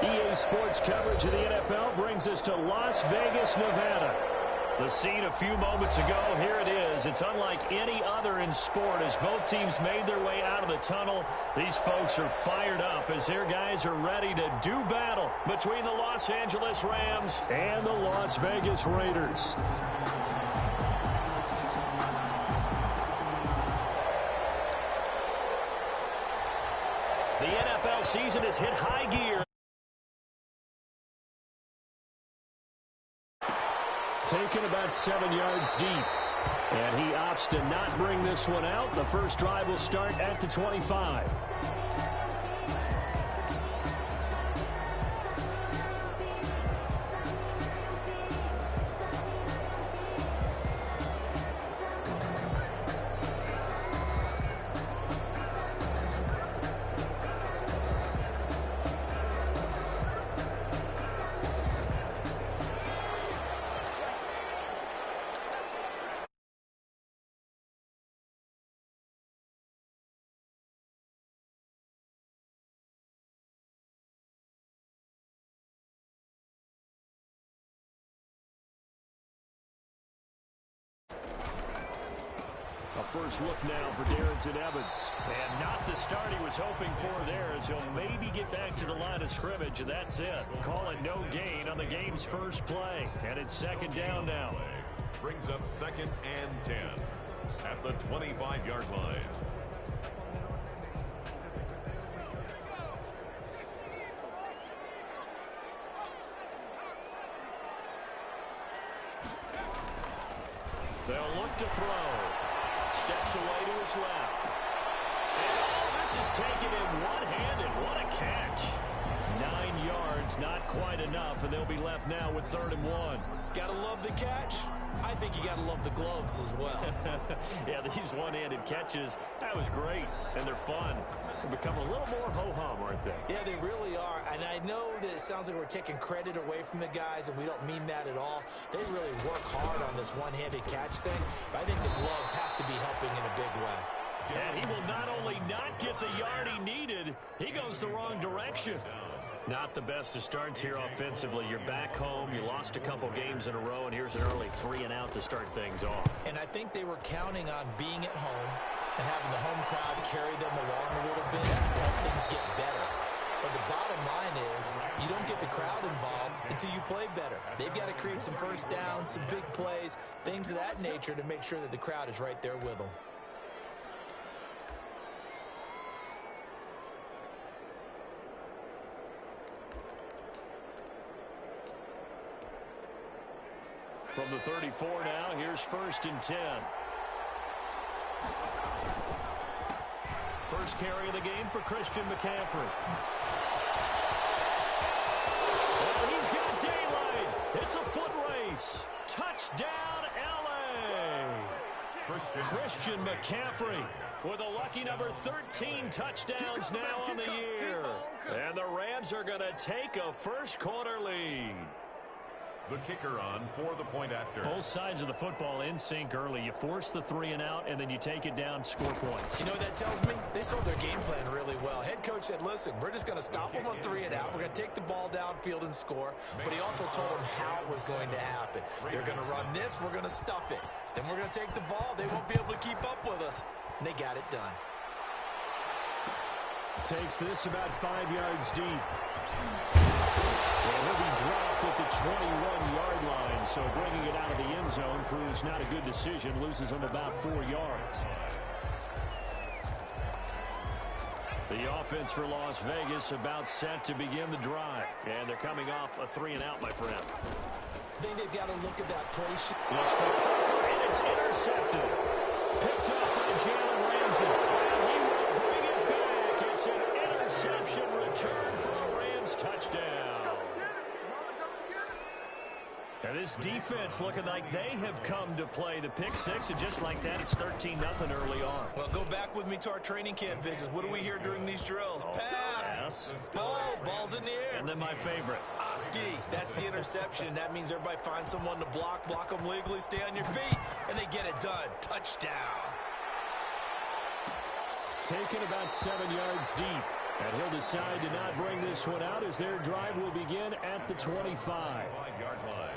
EA Sports coverage of the NFL brings us to Las Vegas, Nevada. The scene a few moments ago, here it is. It's unlike any other in sport as both teams made their way out of the tunnel. These folks are fired up as their guys are ready to do battle between the Los Angeles Rams and the Las Vegas Raiders. The NFL season has hit high gear. Taken about 7 yards deep. And he opts to not bring this one out. The first drive will start at the 25. A first look now for Darrington Evans. And not the start he was hoping for there as he'll maybe get back to the line of scrimmage, and that's it. Call it no gain on the game's first play. And it's second down now. Brings up 2nd and 10 at the 25-yard line. They'll look to throw. Steps away to his left. And this is taken in one-handed. What a catch. 9 yards, not quite enough, and they'll be left now with 3rd and 1. Gotta love the catch. I think you gotta love the gloves as well. Yeah, these one-handed catches, that was great, and they're fun. They become a little more ho-hum, aren't they? Yeah, they really are, and I know that it sounds like we're taking credit away from the guys, and we don't mean that at all. They really work hard on this one-handed catch thing, but I think the gloves have to be helping in a big way. And he will not only not get the yard he needed, he goes the wrong direction. Not the best of starts here offensively. You're back home. You lost a couple games in a row, and here's an early 3-and-out to start things off. And I think they were counting on being at home and having the home crowd carry them along a little bit to help things get better. But the bottom line is you don't get the crowd involved until you play better. They've got to create some first downs, some big plays, things of that nature to make sure that the crowd is right there with them. From the 34 now, here's 1st and 10. First carry of the game for Christian McCaffrey. Oh, he's got daylight. It's a foot race. Touchdown, L.A. Christian McCaffrey with a lucky number 13 touchdowns now on the year. And the Rams are going to take a first-quarter lead. The kicker on for the point after. Both sides of the football in sync early. You force the 3-and-out, and then you take it down, score points. You know what that tells me? They saw their game plan really well. Head coach said, listen, we're just going to stop them on 3-and-out. We're going to take the ball downfield and score. But he also told them how it was going to happen. They're going to run this. We're going to stuff it. Then we're going to take the ball. They won't be able to keep up with us. And they got it done. Takes this about 5 yards deep. Well, he'll be dropped at the 21-yard line, so bringing it out of the end zone proves not a good decision. Loses him about 4 yards. The offense for Las Vegas about set to begin the drive. And they're coming off a 3-and-out, my friend. I think they've got to look at that play sheet. Looks for Parker, and it's intercepted. Picked up by Jalen Ramsey. And he will bring it back. It's an interception return for a Rams touchdown. And this defense looking like they have come to play. The pick six, and just like that, it's 13-0 early on. Well, go back with me to our training camp visits. What do we hear during these drills? Pass. Ball's in the air. And then my favorite. Oski. That's the interception. That means everybody finds someone to block them legally, stay on your feet, and they get it done. Touchdown. Taken about 7 yards deep. And he'll decide to not bring this one out as their drive will begin at the 25. 5-yard line.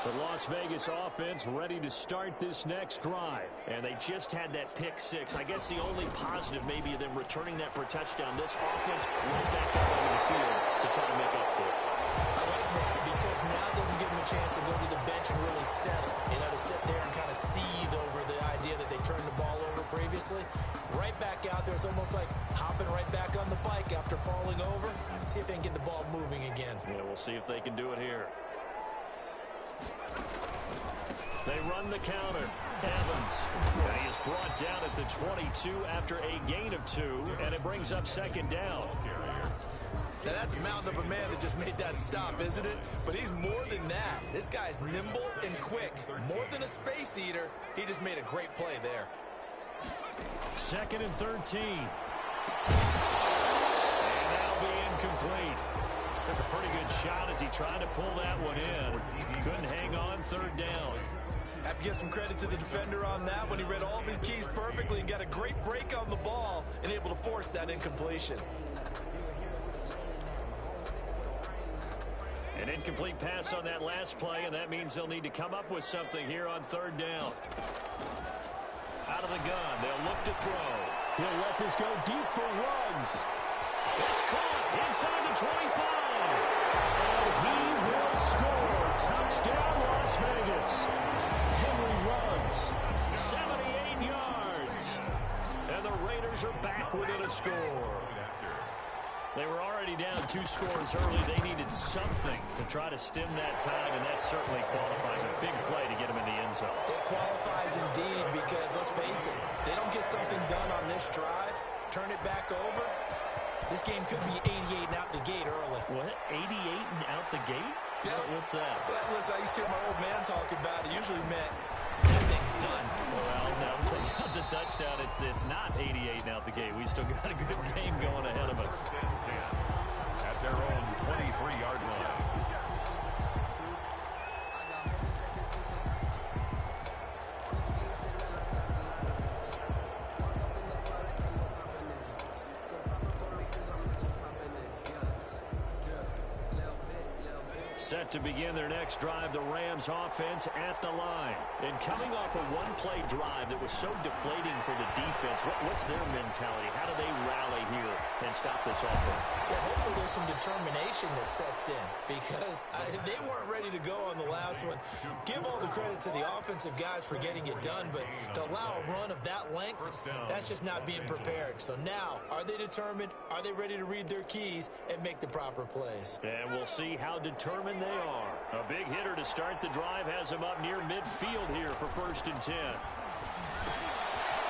The Las Vegas offense ready to start this next drive. And they just had that pick six. I guess the only positive maybe of them returning that for a touchdown. This offense right back up over the field to try to make up for it. I like that because now it doesn't give them a chance to go to the bench and really settle. You know, to sit there and kind of seethe over the idea that they turned the ball over previously. Right back out there. It's almost like hopping right back on the bike after falling over. See if they can get the ball moving again. Yeah, we'll see if they can do it here. They run the counter. Evans. And he is brought down at the 22 after a gain of 2, and it brings up second down. Now that's a mountain of a man that just made that stop, isn't it? But he's more than that. This guy's nimble and quick. More than a space eater. He just made a great play there. 2nd and 13. And that'll be incomplete. Took a pretty good shot as he tried to pull that one in. Couldn't hang on, 3rd down. Have to give some credit to the defender on that when he read all of his keys perfectly and got a great break on the ball and able to force that incompletion. An incomplete pass on that last play, and that means they'll need to come up with something here on 3rd down. Out of the gun, they'll look to throw. He'll let this go deep for Ruggs. It's caught inside the 25. And he will score. Touchdown, Las Vegas. Henry Ruggs, 78 yards. And the Raiders are back within a score. They were already down 2 scores early. They needed something to try to stem that tide, and that certainly qualifies. A big play to get them in the end zone. It qualifies indeed because, let's face it, they don't get something done on this drive, turn it back over, this game could be 88 and out the gate early. What? 88 and out the gate? Yeah. What's that? Well, listen, I used to hear my old man talk about it. Usually meant that thing's done. Well, now, without the touchdown, it's not 88 and out the gate. We still got a good game going ahead of us. 10 at their own 23-yard line. Set to begin their next drive, the Rams offense at the line. And coming off a one-play drive that was so deflating for the defense, what's their mentality? How do they rally here and stop this offense? Well, hopefully there's some determination that sets in because they weren't ready to go on the last one. Give all the credit to the offensive guys for getting it done, but to allow a run of that length, that's just not being prepared. So now, are they determined? Are they ready to read their keys and make the proper plays? And we'll see how determined they are. A big hitter to start the drive has him up near midfield here for 1st and 10.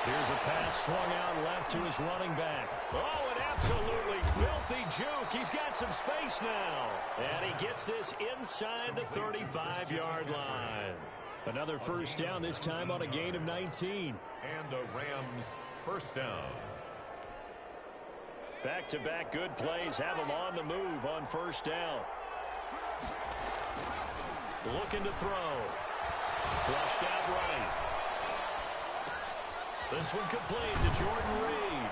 Here's a pass swung out left to his running back. Oh, an absolutely filthy juke. He's got some space now. And he gets this inside the 35-yard line. Another 1st down, this time on a gain of 19. And the Rams 1st down. Back-to-back good plays have him on the move on 1st down. Looking to throw. Flushed out right. This one complete to Jordan Reed.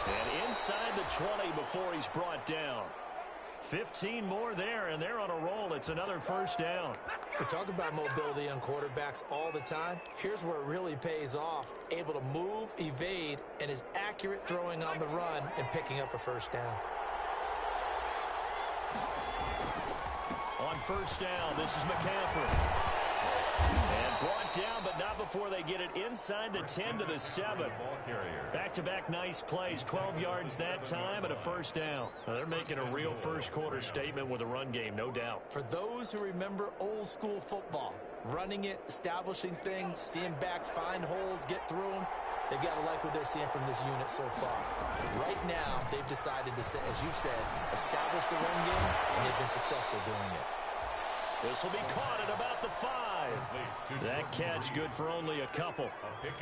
And inside the 20 before he's brought down. 15 more there, and they're on a roll. It's another 1st down. We talk about mobility on quarterbacks all the time. Here's where it really pays off. Able to move, evade, and is accurate throwing on the run and picking up a 1st down. On 1st down, this is McCaffrey. And brought down, but not before they get it inside the 10 to the 7. Back-to-back nice plays, 12 yards that time and a 1st down. Now, they're making a real first-quarter statement with a run game, no doubt. For those who remember old-school football, running it, establishing things, seeing backs find holes, get through them, they've got to like what they're seeing from this unit so far. Right now, they've decided to, as you've said, establish the run game, and they've been successful doing it. This will be caught at about the 5. That catch good for only a couple.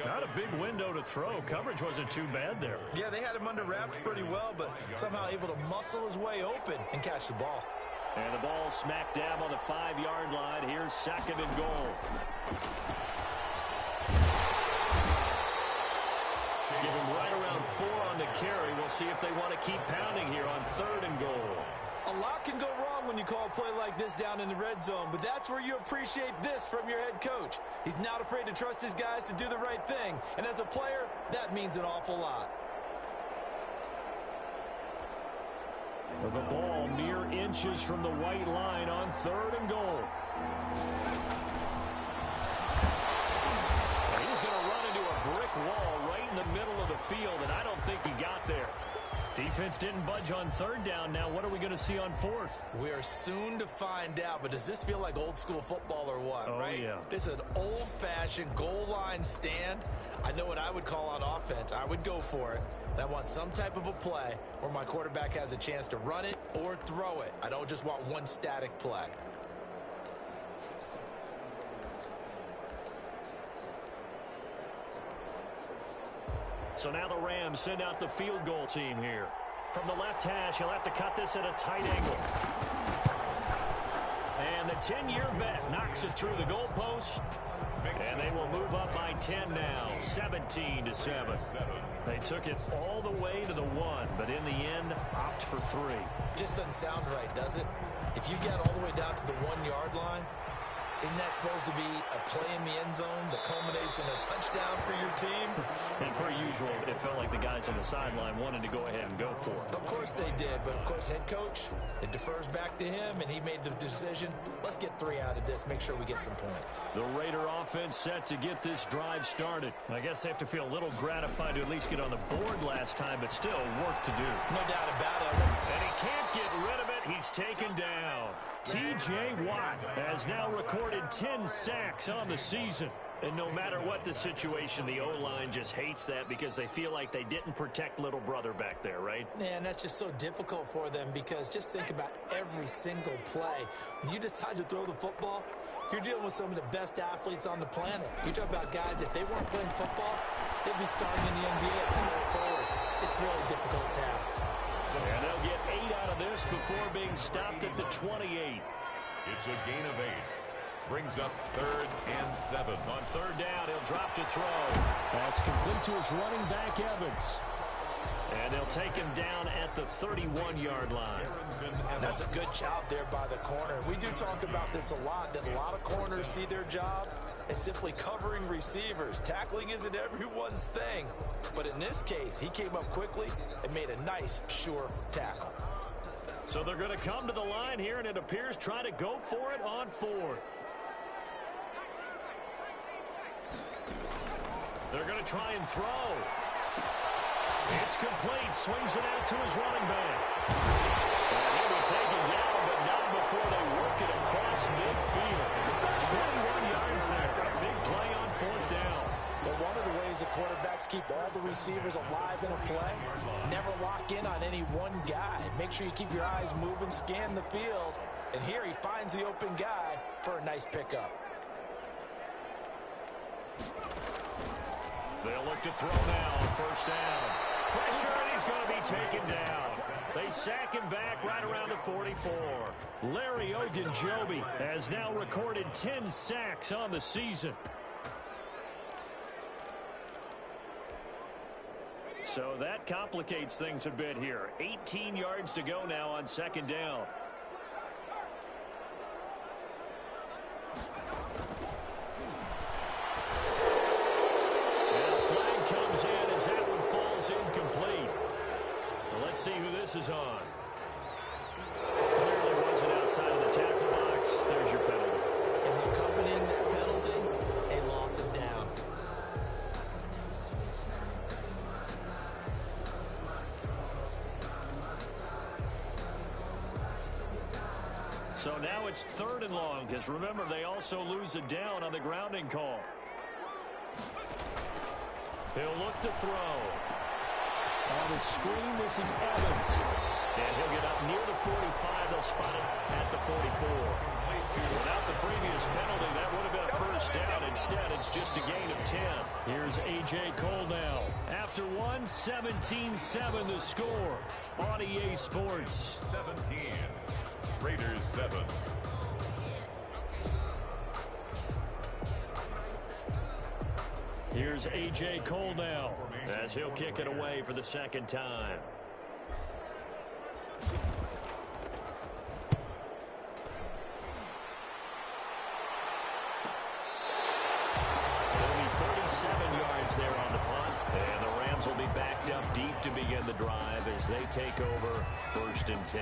Not a big window to throw. Coverage wasn't too bad there. Yeah, they had him under wraps pretty well, but somehow able to muscle his way open and catch the ball. And the ball smack dab on the 5-yard line. Here's 2nd and goal. Give him right around 4 on the carry. We'll see if they want to keep pounding here on 3rd and goal. A lot can go wrong when you call a play like this down in the red zone, but that's where you appreciate this from your head coach. He's not afraid to trust his guys to do the right thing, and as a player, that means an awful lot. The ball mere inches from the white line on 3rd and goal. And he's going to run into a brick wall right in the middle of the field, and I don't think he got there. Defense didn't budge on 3rd down. Now what are we going to see on 4th? We are soon to find out, but does this feel like old school football or what, right? Yeah. This is an old-fashioned goal line stand. I know what I would call on offense. I would go for it. And I want some type of a play where my quarterback has a chance to run it or throw it. I don't just want one static play. So now the Rams send out the field goal team here. From the left hash, he'll have to cut this at a tight angle. And the 10-year vet knocks it through the goalpost. And they will move up by 10 now, 17-7. They took it all the way to the 1, but in the end, opt for 3. Just doesn't sound right, does it? If you get all the way down to the 1-yard line, isn't that supposed to be a play in the end zone that culminates in a touchdown for your team? And per usual, it felt like the guys on the sideline wanted to go ahead and go for it. Of course they did, but of course head coach, it defers back to him, and he made the decision. Let's get 3 out of this, make sure we get some points. The Raider offense set to get this drive started. I guess they have to feel a little gratified to at least get on the board last time, but still work to do. No doubt about it. And he can't get rid of it. He's taken down. T.J. Watt has now recorded 10 sacks on the season. And no matter what the situation, the O-line just hates that because they feel like they didn't protect little brother back there, right? Man, that's just so difficult for them because just think about every single play. When you decide to throw the football, you're dealing with some of the best athletes on the planet. You talk about guys, if they weren't playing football, they'd be starting in the NBA at power forward. It's a really difficult task. And they'll get 8 out of this before being stopped at the 28. It's a gain of 8. Brings up 3rd and 7. On 3rd down, he'll drop to throw. That's complete to his running back, Evans. And they'll take him down at the 31-yard line. That's a good job there by the corner. We do talk about this a lot, that a lot of corners see their job as simply covering receivers. Tackling isn't everyone's thing. But in this case, he came up quickly and made a nice, sure tackle. So they're going to come to the line here, and it appears try to go for it on 4th. They're going to try and throw. It's complete. Swings it out to his running back. And he'll be taken down, but not before they work it across midfield. 21 yards there. A big play on 4th down. But one of the ways the quarterbacks keep all the receivers alive in a play, never lock in on any one guy. Make sure you keep your eyes moving, scan the field. And here he finds the open guy for a nice pickup. They'll look to throw now on 1st down. Pressure, and he's going to be taken down. They sack him back right around the 44. Larry Ogunjobi has now recorded 10 sacks on the season. So that complicates things a bit here. 18 yards to go now on 2nd down. Incomplete. Well, let's see who this is on. Clearly wasn't outside of the tackle box. There's your penalty. And accompanying that penalty, a loss of down. So now it's 3rd and long, because remember, they also lose a down on the grounding call. He'll look to throw. On the screen, this is Evans. And he'll get up near the 45. They'll spot it at the 44. Without the previous penalty, that would have been a 1st down. Instead, it's just a gain of 10. Here's A.J. Cole now. After 17-7 the score on EA Sports. 17. Raiders 7. Here's A.J. Cole now as he'll kick it away for the second time. Only 37 yards there on the punt. And the Rams will be backed up deep to begin the drive as they take over 1st and 10.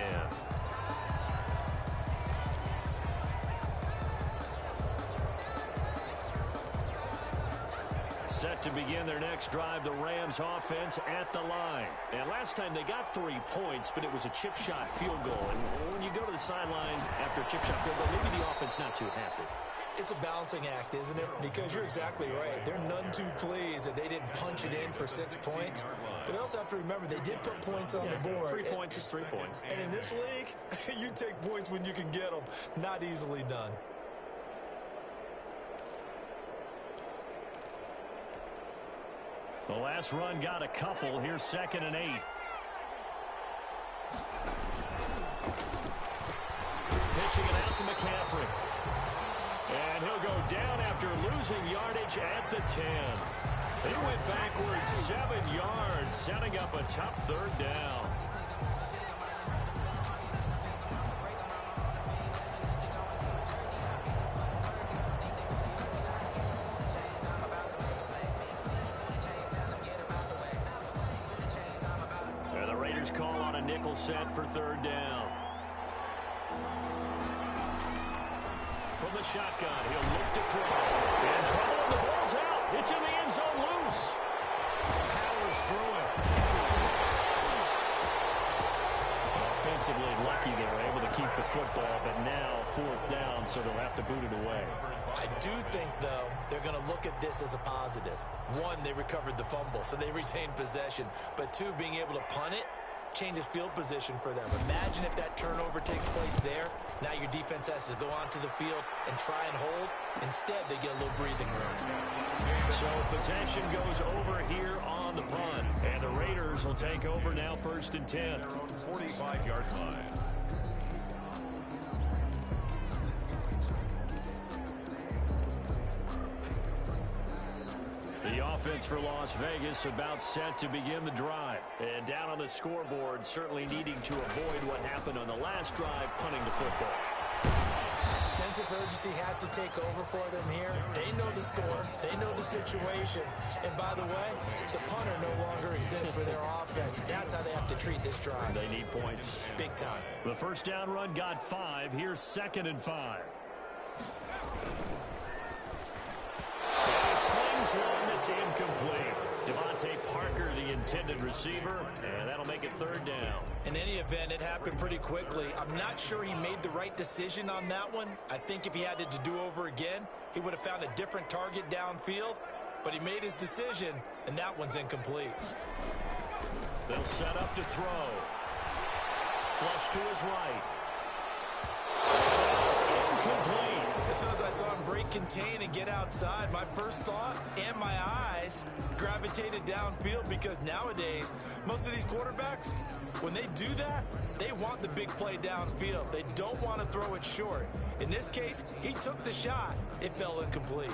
Set to begin their next drive, the Rams offense at the line. And last time they got 3 points, but it was a chip shot field goal. And when you go to the sideline after a chip shot field goal, maybe the offense not too happy. It's a balancing act, isn't it? Because you're exactly right. They're none too pleased that they didn't punch it in for 6 points. But they also have to remember they did put points on the board. 3 points is 3 points. And in this league, you take points when you can get them. Not easily done. The last run got a couple. Here's 2nd and 8. Pitching it out to McCaffrey. And he'll go down after losing yardage at the 10. He went backwards 7 yards, setting up a tough 3rd down. And the Raiders call on a nickel set for 3rd down. From the shotgun, he'll look to throw. And trouble, and the ball's out. It's in the end zone loose. Powers through it. Offensively lucky they were able to keep the football, but now 4th down, so they'll have to boot it away. I do think, though, they're going to look at this as a positive. 1, they recovered the fumble, so they retained possession. But 2, being able to punt it changes field position for them. Imagine if that turnover takes place there. Now your defense has to go onto the field and try and hold. Instead, they get a little breathing room. So possession goes over here on the punt. And the Raiders will take over now 1st and 10. Their own 45-yard line. The offense for Las Vegas about set to begin the drive. And down on the scoreboard, certainly needing to avoid what happened on the last drive, punting the football. Sense of urgency has to take over for them here. They know the score. They know the situation. And by the way, the punter no longer exists for their offense. That's how they have to treat this drive. They need points. Big time. The 1st down run got 5. Here's 2nd and 5. Slings one that's incomplete. Devontae Parker, the intended receiver, and that'll make it 3rd down. In any event, it happened pretty quickly. I'm not sure he made the right decision on that one. I think if he had to do over again, he would have found a different target downfield. But he made his decision, and that one's incomplete. They'll set up to throw. Flush to his right. It's incomplete. As soon as I saw him break contain and get outside, my first thought and my eyes gravitated downfield, because nowadays, most of these quarterbacks, when they do that, they want the big play downfield. They don't want to throw it short. In this case, he took the shot. It fell incomplete.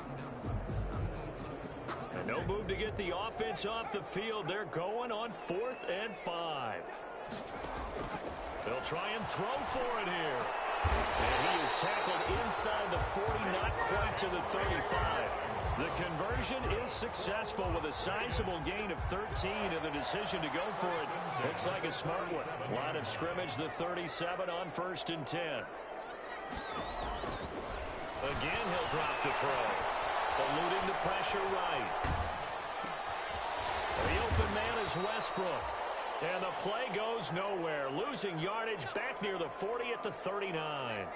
And no move to get the offense off the field. They're going on 4th and 5. They'll try and throw for it here. And he is tackled inside the 40, not quite to the 35. The conversion is successful with a sizable gain of 13, and the decision to go for it looks like a smart one. Line of scrimmage, the 37 on 1st and 10. Again, he'll drop the throw. Eluding the pressure right. The open man is Westbrook. And the play goes nowhere. Losing yardage back near the 40 at the 39.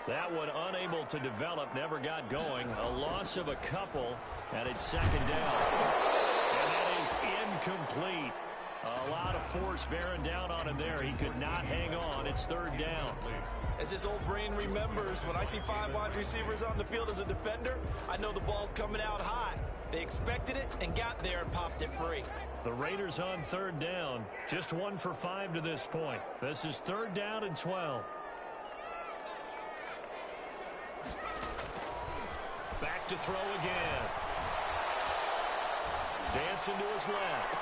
That one unable to develop, never got going. A loss of a couple, and it's 2nd down. And that is incomplete. A lot of force bearing down on him there. He could not hang on. It's 3rd down. As his old brain remembers, when I see 5 wide receivers on the field as a defender, I know the ball's coming out high. They expected it and got there and popped it free. The Raiders on 3rd down. Just 1 for 5 to this point. This is 3rd down and 12. Back to throw again. Dancing to his left.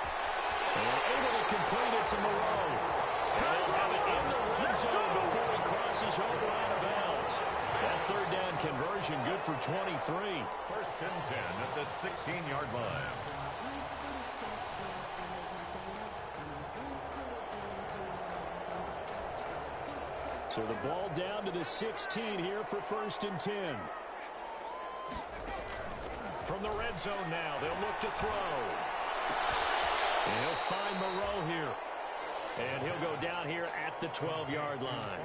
And able to complete it to Moreau. And he'll have it in the red zone before he crosses over out of bounds. That third down conversion good for 23. First and 10 at the 16-yard line. So the ball down to the 16 here for first and 10. From the red zone now, they'll look to throw. And he'll find Moreau here. And he'll go down here at the 12-yard line.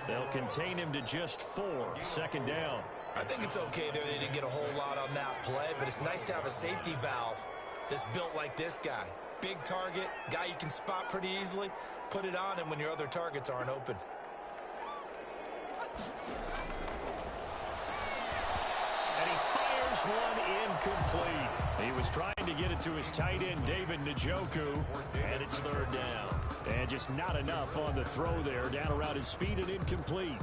They'll contain him to just 4. Second down. I think it's okay there. They didn't get a whole lot on that play, but it's nice to have a safety valve that's built like this guy. Big target, guy you can spot pretty easily. Put it on him when your other targets aren't open. And he fires one incomplete. He was trying to get it to his tight end, David Njoku, and it's third down. And just not enough on the throw there. Down around his feet and incomplete.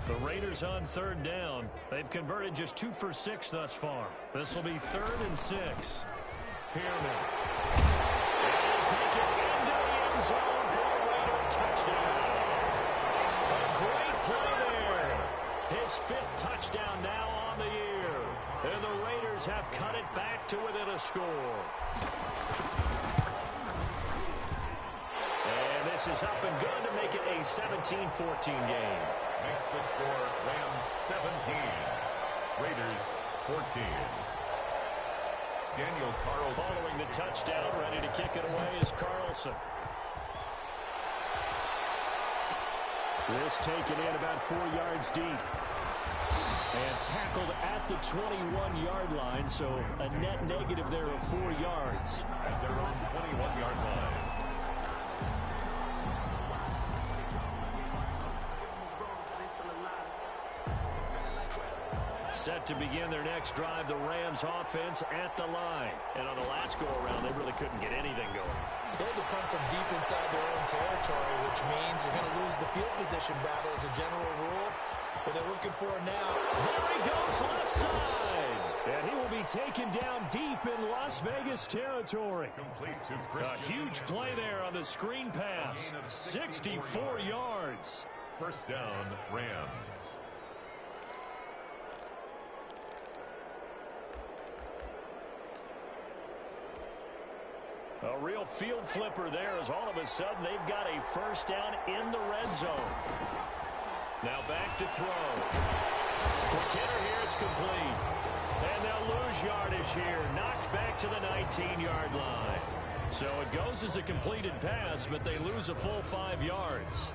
The Raiders on third down. They've converted just 2 for 6 thus far. This will be 3rd and 6. Pearman. And take it into the end zone for a Raider touchdown. A great play there. His 5th touchdown now on the year. And the Raiders have cut it back to within a score. And this is up and good to make it a 17-14 game. Makes the score Rams 17, Raiders 14. Daniel Carlson. Following the touchdown, ready to kick it away is Carlson. This taken in about 4 yards deep. And tackled at the 21-yard line, so a net negative there of 4 yards. At their own 21-yard line. Set to begin their next drive, the Rams offense at the line. And on the last go-around, they really couldn't get anything going. They had to punt from deep inside their own territory, which means you're going to lose the field position battle as a general rule. What they're looking for now. There he goes, left side. And he will be taken down deep in Las Vegas territory. Complete to A huge play there on the screen pass. 64 yards. First down, Rams. A real field flipper there as all of a sudden they've got a first down in the red zone. Now back to throw. McKinnon here, it's complete. And they'll lose yardage here. Knocked back to the 19-yard line. So it goes as a completed pass, but they lose a full 5 yards.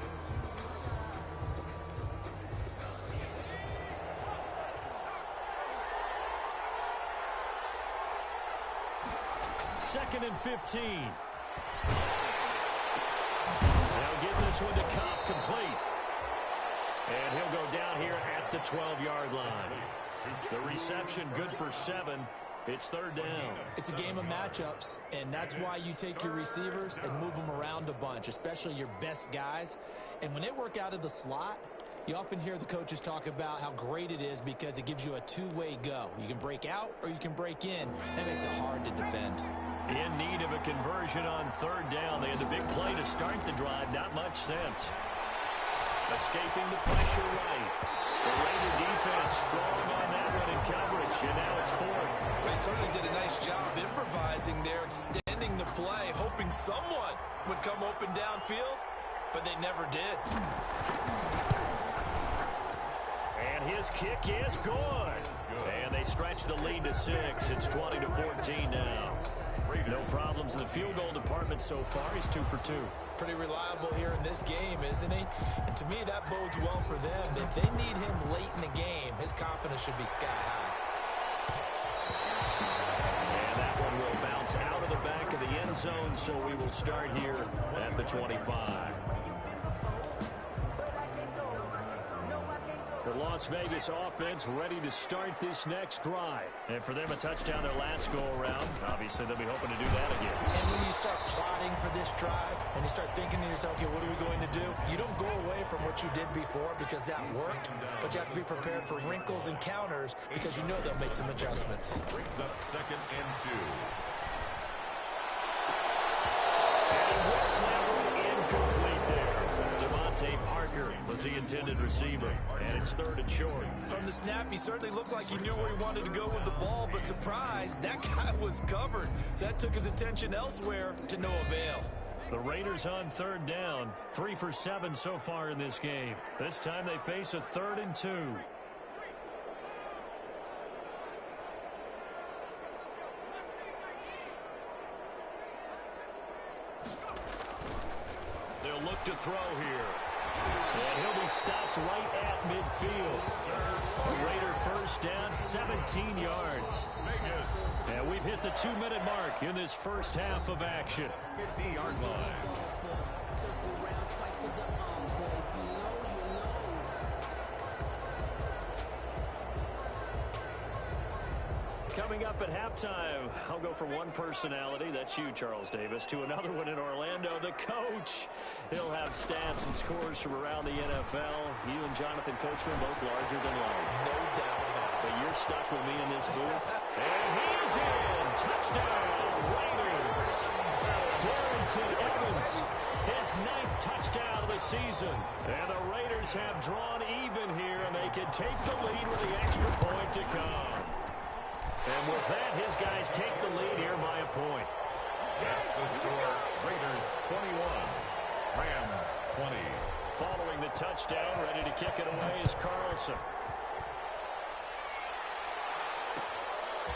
Second and 15. They'll get this one to Cobb complete. And he'll go down here at the 12-yard line. The reception good for 7. It's third down. It's a game of matchups, and that's why you take your receivers and move them around a bunch, especially your best guys. And when they work out of the slot, you often hear the coaches talk about how great it is because it gives you a two-way go. You can break out or you can break in. That makes it hard to defend. In need of a conversion on third down. They had the big play to start the drive. Not much sense. Escaping the pressure right. The Raider defense strong on that one in coverage, and now it's 4th. They certainly did a nice job improvising there, extending the play, hoping someone would come open downfield, but they never did. And his kick is good. And they stretch the lead to 6. It's 20-14 now. No problems in the field goal department so far. He's 2 for 2. Pretty reliable here in this game, isn't he? And to me, that bodes well for them. If they need him late in the game, his confidence should be sky high. And that one will bounce out of the back of the end zone, so we will start here at the 25. The Las Vegas offense ready to start this next drive. And for them, a touchdown their last go-around. Obviously, they'll be hoping to do that again. And when you start plotting for this drive, when you start thinking to yourself, okay, what are we going to do? You don't go away from what you did before because that worked, but you have to be prepared for wrinkles and counters because you know they'll make some adjustments. Brings up 2nd and 2. And whips that one incomplete there. Parker was the intended receiver, and it's 3rd and short. From the snap, he certainly looked like he knew where he wanted to go with the ball, but surprise, that guy was covered. So that took his attention elsewhere to no avail. The Raiders on 3rd down, 3 for 7 so far in this game. This time they face a 3rd and 2. They'll look to throw here. And he'll be stopped right at midfield. The Raider first down, 17 yards. And we've hit the 2-minute mark in this first half of action. 50-yard line. Coming up at halftime, I'll go from one personality, that's you, Charles Davis, to another one in Orlando, the coach. He'll have stats and scores from around the NFL. You and Jonathan Coachman both larger than life. No doubt about it. But you're stuck with me in this booth. And he's in. Touchdown, Raiders. Darrington Evans, his 9th touchdown of the season. And the Raiders have drawn even here, and they can take the lead with the extra point to come. And with that, his guys take the lead here by a point. That's the score. Raiders 21, Rams 20. Following the touchdown, ready to kick it away is Carlson.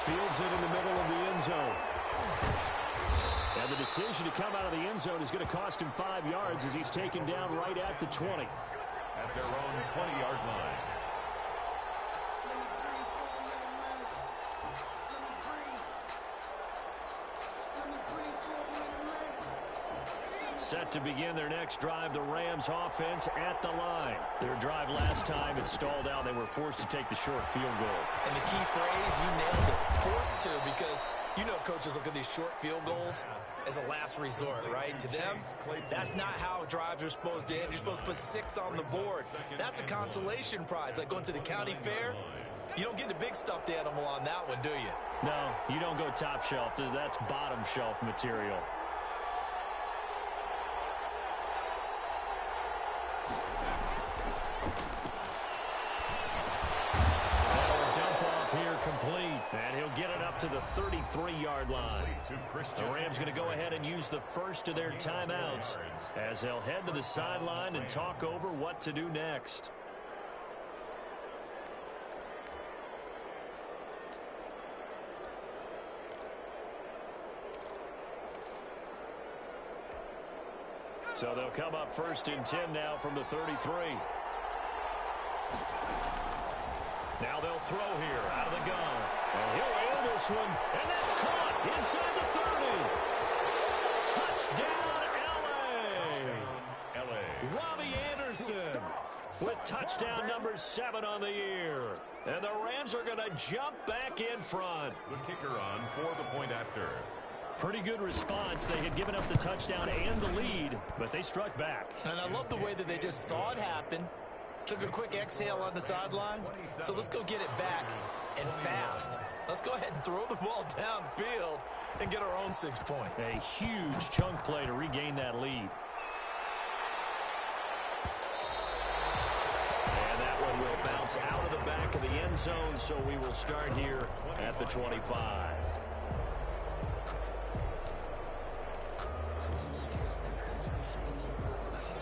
Fields it in the middle of the end zone. And the decision to come out of the end zone is going to cost him 5 yards as he's taken down right at the 20. At their own 20-yard line. Set to begin their next drive, the Rams offense at the line. Their drive last time, it stalled out. They were forced to take the short field goal. And the key phrase, you nailed it, forced to, because you know coaches look at these short field goals as a last resort, right? To them, that's not how drives are supposed to end. You're supposed to put 6 on the board. That's a consolation prize, like going to the county fair. You don't get the big stuffed animal on that one, do you? No, you don't go top shelf. That's bottom shelf material. Complete, and he'll get it up to the 33-yard line. The Rams going to go ahead and use the first of their timeouts as they'll head to the sideline and talk over what to do next. So they'll come up 1st and 10 now from the 33. Now they'll throw here out of the gun. And he'll air this one. And that's caught inside the 30. Touchdown, L.A. Robbie Anderson with touchdown number 7 on the year. And the Rams are going to jump back in front. The kicker on for the point after. Pretty good response. They had given up the touchdown and the lead, but they struck back. And I love the way that they just saw it happen. Took a quick exhale on the sidelines. So let's go get it back and fast. Let's go ahead and throw the ball downfield and get our own 6 points. A huge chunk play to regain that lead. And that one will bounce out of the back of the end zone, so we will start here at the 25.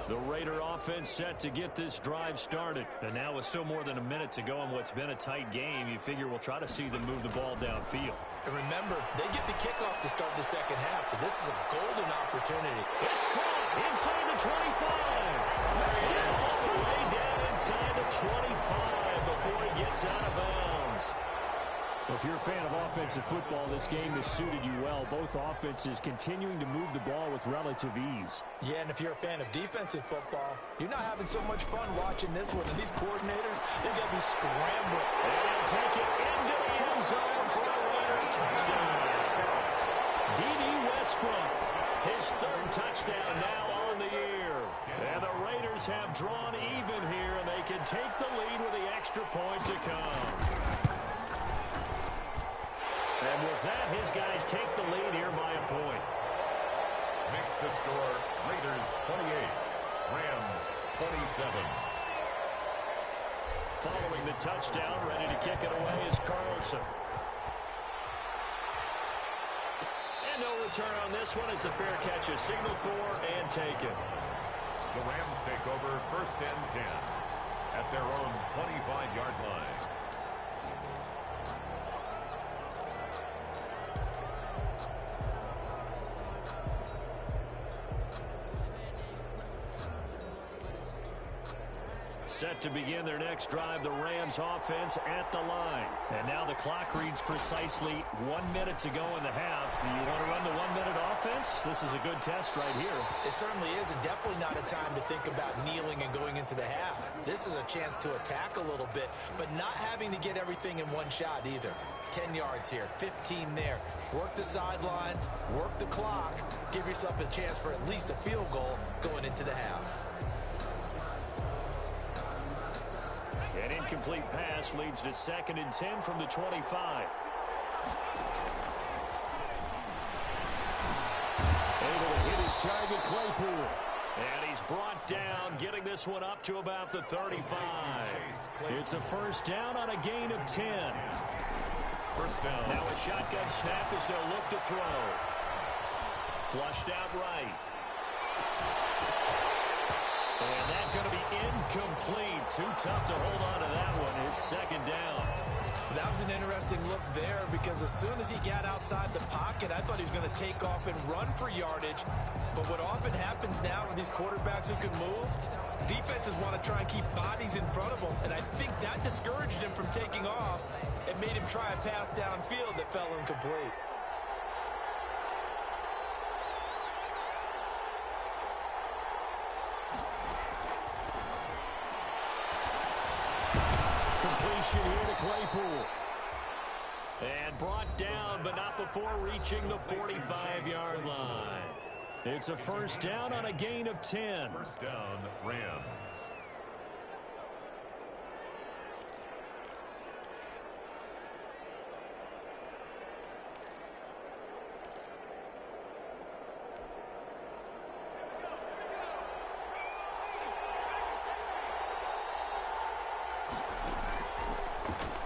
The Raider offense set to get this drive started. And now with still more than a minute to go in what's been a tight game, you figure we'll try to see them move the ball downfield. And remember, they get the kickoff to start the second half, so this is a golden opportunity. It's caught inside the 25. And all the way down inside the 25 before he gets out of bounds. Well, if you're a fan of offensive football, this game has suited you well. Both offenses continuing to move the ball with relative ease. Yeah, and if you're a fan of defensive football, you're not having so much fun watching this one. And these coordinators, they're going to be scrambling. And take it into the end zone for a Raider touchdown. D.D. Westbrook, his third touchdown now on the year. And the Raiders have drawn even here, and they can take the lead with the extra point to come. And with that, his guys take the lead here by a point. Makes the score Raiders 28, Rams 27. Following the touchdown, ready to kick it away is Carlson. And no return on this one as the fair catch is signaled for and taken. The Rams take over 1st and 10 at their own 25-yard line. Set to begin their next drive, the Rams offense at the line. And now the clock reads precisely 1 minute to go in the half. You want to run the 1 minute offense? This is a good test right here. It certainly is, and definitely not a time to think about kneeling and going into the half. This is a chance to attack a little bit, but not having to get everything in one shot either. 10 yards here, 15 there. Work the sidelines, work the clock, give yourself a chance for at least a field goal going into the half. An incomplete pass leads to 2nd and 10 from the 25. Able to hit his target, Claypool. And he's brought down, getting this one up to about the 35. It's a first down on a gain of 10. First down. Now a shotgun snap as they'll look to throw. Flushed out right. And that's going to be incomplete. Too tough to hold on to that one. It's 2nd down. That was an interesting look there because as soon as he got outside the pocket, I thought he was going to take off and run for yardage. But what often happens now with these quarterbacks who can move, defenses want to try and keep bodies in front of them. And I think that discouraged him from taking off and made him try a pass downfield that fell incomplete. Completion here to Claypool. And brought down, but not before reaching the 45-yard line. It's a first down on a gain of 10. First down, Rams.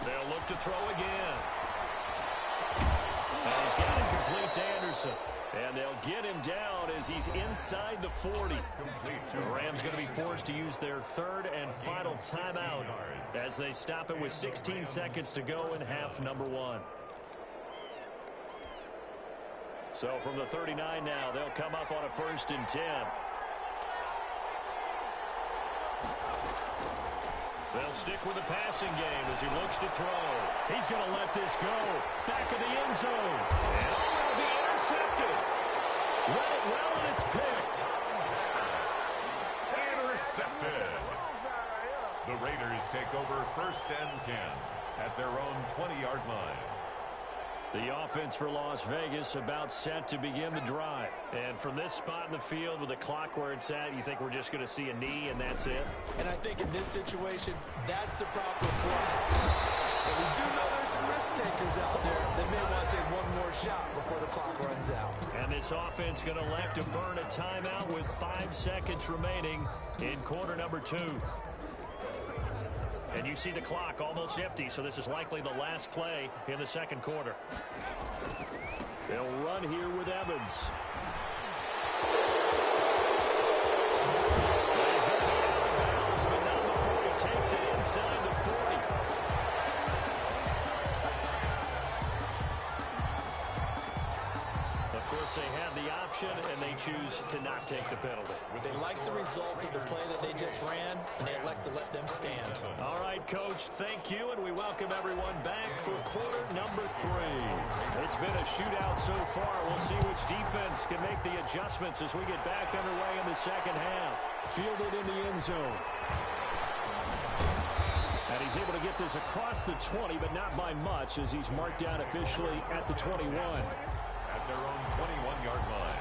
They'll look to throw again. And he's got it complete to Anderson. And they'll get him down as he's inside the 40. The Rams going to be forced to use their 3rd and final timeout as they stop it with 16 seconds to go in half number 1. So from the 39 now, they'll come up on a 1st and 10. They'll stick with the passing game as he looks to throw. He's going to let this go. Back of the end zone. And will be intercepted. Read it well, and it's picked. Intercepted. The Raiders take over 1st and 10 at their own 20-yard line. The offense for Las Vegas about set to begin the drive. And from this spot in the field with the clock where it's at, you think we're just going to see a knee and that's it? And I think in this situation, that's the proper play. But we do know there's some risk takers out there that may want to take one more shot before the clock runs out. And this offense going to elect to burn a timeout with 5 seconds remaining in quarter number 2. And you see the clock almost empty, so this is likely the last play in the 2nd quarter. They'll run here with Evans. He's going to be out of bounds, but not before he takes it inside the 40. Of course, they have the option, and they choose to not take the penalty. They like the results of the play that they just ran, and they elect to let them stand. All right, right, Coach. Thank you, and we welcome everyone back for quarter number 3. It's been a shootout so far. We'll see which defense can make the adjustments as we get back underway in the second half. Fielded in the end zone. And he's able to get this across the 20, but not by much, as he's marked down officially at the 21. At their own 21-yard line.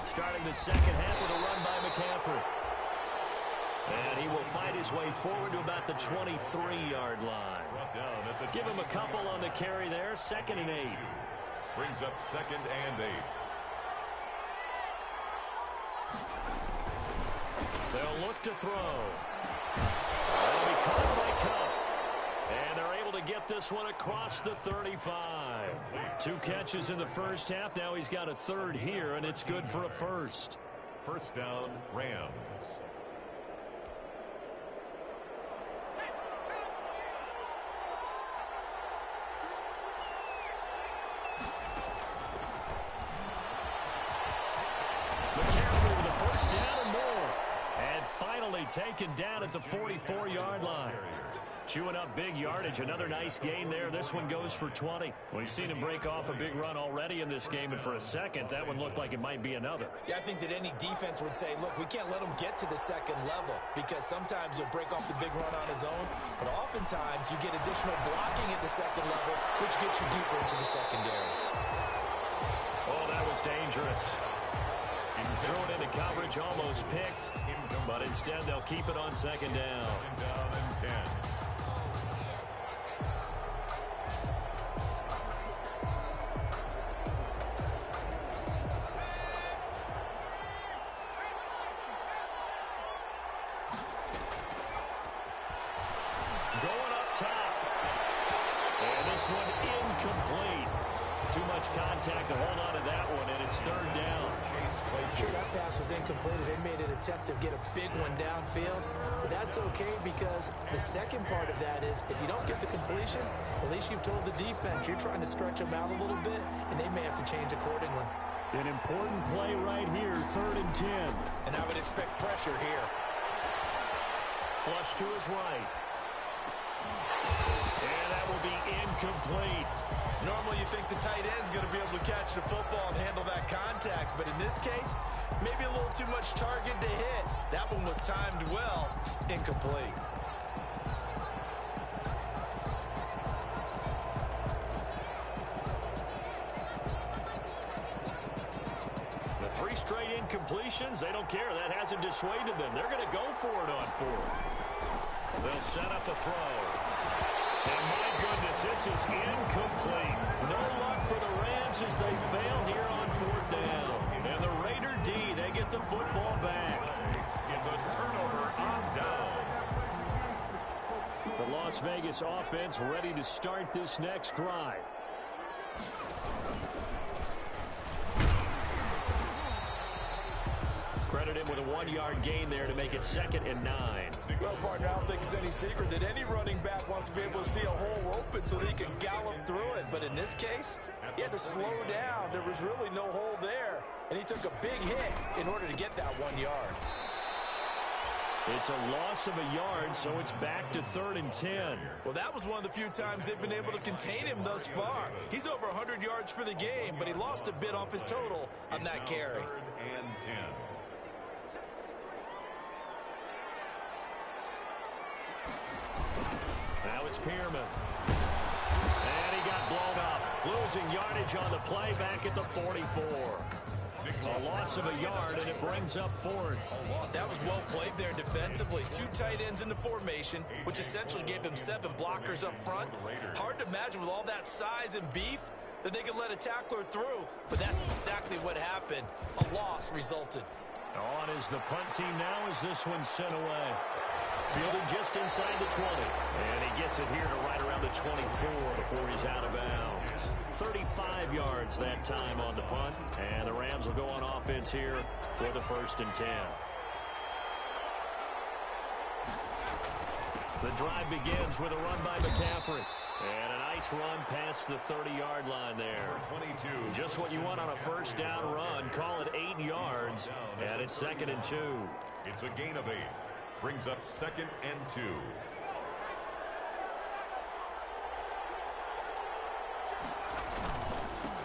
Starting the second half with a run by McCaffrey. And he will find his way forward to about the 23-yard line. Give him a couple on the carry there. 2nd and 8. Brings up 2nd and 8. They'll look to throw. That'll be caught by Cup. And they're able to get this one across the 35. 2 catches in the first half. Now he's got a 3rd here, and it's good for a 1st. First down, Rams. McCaffrey with a first down and more. And finally taken down at the 44-yard line. Chewing up big yardage. Another nice gain there. This one goes for 20. We've seen him break off a big run already in this game, and for a second, that one looked like it might be another. Yeah, I think that any defense would say, look, we can't let him get to the second level, because sometimes he'll break off the big run on his own, but oftentimes you get additional blocking at the second level, which gets you deeper into the secondary. Oh, that was dangerous. Thrown into coverage, almost picked, but instead they'll keep it on 2nd down. 2nd down and 10. Going up top. And this one incomplete. Too much contact to hold on to that one, and it's 3rd down. Sure, that pass was incomplete as they made an attempt to get a big one downfield, but that's okay, because the second part of that is if you don't get the completion, at least you've told the defense you're trying to stretch them out a little bit, and they may have to change accordingly. An important play right here, 3rd and 10. And I would expect pressure here. Flush to his right. And that will be incomplete. Normally you think the tight end's going to be able to catch the football and handle that contact, but in this case, maybe a little too much target to hit. That one was timed well. Incomplete. The 3 straight incompletions, they don't care. That hasn't dissuaded them. They're going to go for it on 4th. They'll set up a throw. And my goodness, this is incomplete. No luck for the Rams as they fail here on 4th down. And the Raider D, they get the football back. Is a turnover on down. The Las Vegas offense ready to start this next drive. Credit him with a 1-yard gain there to make it 2nd and 9. Well, partner, I don't think it's any secret that any running back wants to be able to see a hole open so that he can gallop through it. But in this case, he had to slow down. There was really no hole there, and he took a big hit in order to get that 1 yard. It's a loss of a yard, so it's back to 3rd and 10. Well, that was one of the few times they've been able to contain him thus far. He's over 100 yards for the game, but he lost a bit off his total on that carry. 3rd and 10. Now it's Pearman. And he got blown up. Losing yardage on the play back at the 44. A loss of a yard, and it brings up 4th. That was well played there defensively. 2 tight ends in the formation, which essentially gave him 7 blockers up front. Hard to imagine with all that size and beef that they could let a tackler through, but that's exactly what happened. A loss resulted. On is the punt team now as this one's sent away. Fielded just inside the 20. And he gets it here to right around the 24 before he's out of bounds. yards. 35 yards that time on the punt. And the Rams will go on offense here with a 1st and 10. The drive begins with a run by McCaffrey. And a nice run past the 30-yard line there. 22. Just what you want on a 1st down run. Call it 8 yards. And it's 2nd and 2. It's a gain of 8. Brings up 2nd and 2.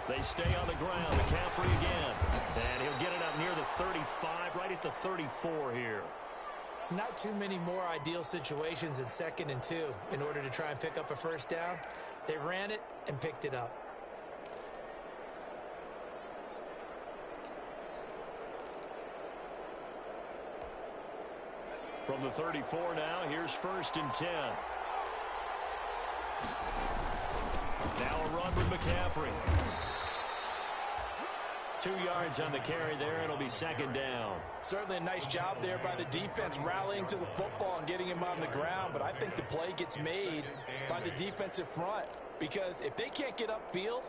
They stay on the ground. McCaffrey again. And he'll get it up near the 35, right at the 34 here. Not too many more ideal situations in 2nd and 2 in order to try and pick up a 1st down. They ran it and picked it up. From the 34 now, here's 1st and 10. Now a run with McCaffrey. 2 yards on the carry there. It'll be 2nd down. Certainly a nice job there by the defense rallying to the football and getting him on the ground. But I think the play gets made by the defensive front. Because if they can't get upfield,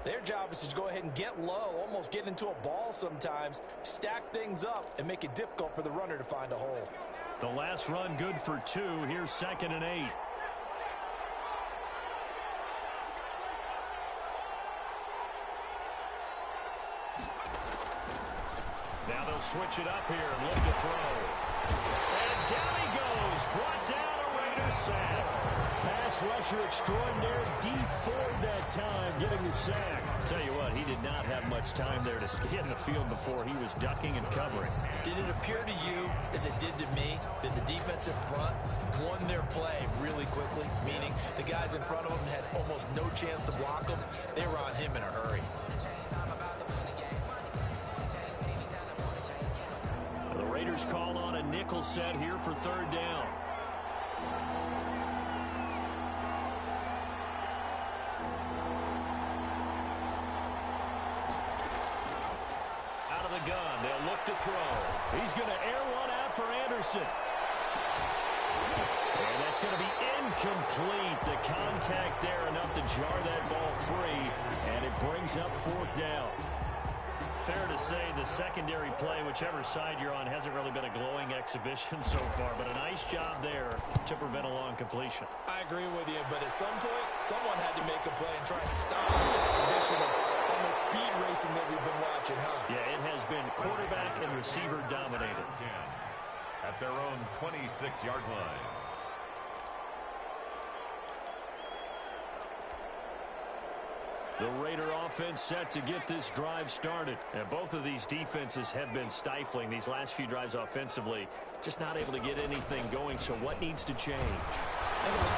their job is to go ahead and get low, almost get into a ball sometimes, stack things up, and make it difficult for the runner to find a hole. The last run good for 2. Here's 2nd and 8. Now they'll switch it up here and look to throw. And down he goes. Brought down a Raiders sack. Pass rusher extraordinaire. D Ford that time getting the sack. Tell you what, he did not have much time there to get in the field before he was ducking and covering. Did it appear to you, as it did to me, that the defensive front won their play really quickly? Meaning the guys in front of them had almost no chance to block them. They were on him in a hurry. The Raiders call on a nickel set here for 3rd down. Out of the gun, they'll look to throw. He's going to air one out for Anderson. And that's going to be incomplete. The contact there enough to jar that ball free, and it brings up 4th down. Fair to say the secondary play, whichever side you're on, hasn't really been a glowing exhibition so far, but a nice job there to prevent a long completion. I agree with you, but at some point, someone had to make a play and try and stop this exhibition of almost speed racing that we've been watching, huh? Yeah, it has been quarterback and receiver dominated. 10 at their own 26-yard line. The Raider offense set to get this drive started. And both of these defenses have been stifling these last few drives offensively. Just not able to get anything going. So what needs to change? Under a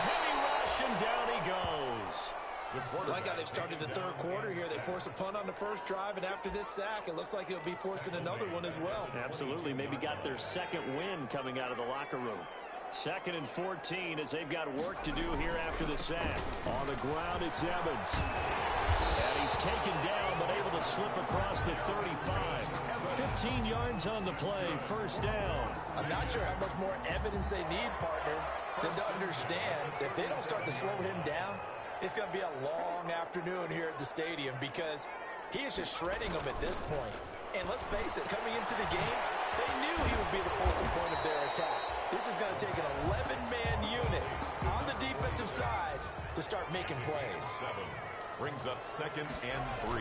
heavy rush, and down he goes. I like how they've started the 3rd quarter here. They force a punt on the 1st drive, and after this sack, it looks like they'll be forcing another one as well. Absolutely. Maybe got their 2nd win coming out of the locker room. 2nd and 14 as they've got work to do here after the sack. On the ground, it's Evans. And he's taken down, but able to slip across the 35. 15 yards on the play, 1st down. I'm not sure how much more evidence they need, partner, than to understand that if they don't start to slow him down, it's going to be a long afternoon here at the stadium because he is just shredding them at this point. And let's face it, coming into the game, they knew he would be the focal point of their attack. This is going to take an 11-man unit on the defensive side to start making plays. 7 brings up 2nd and 3.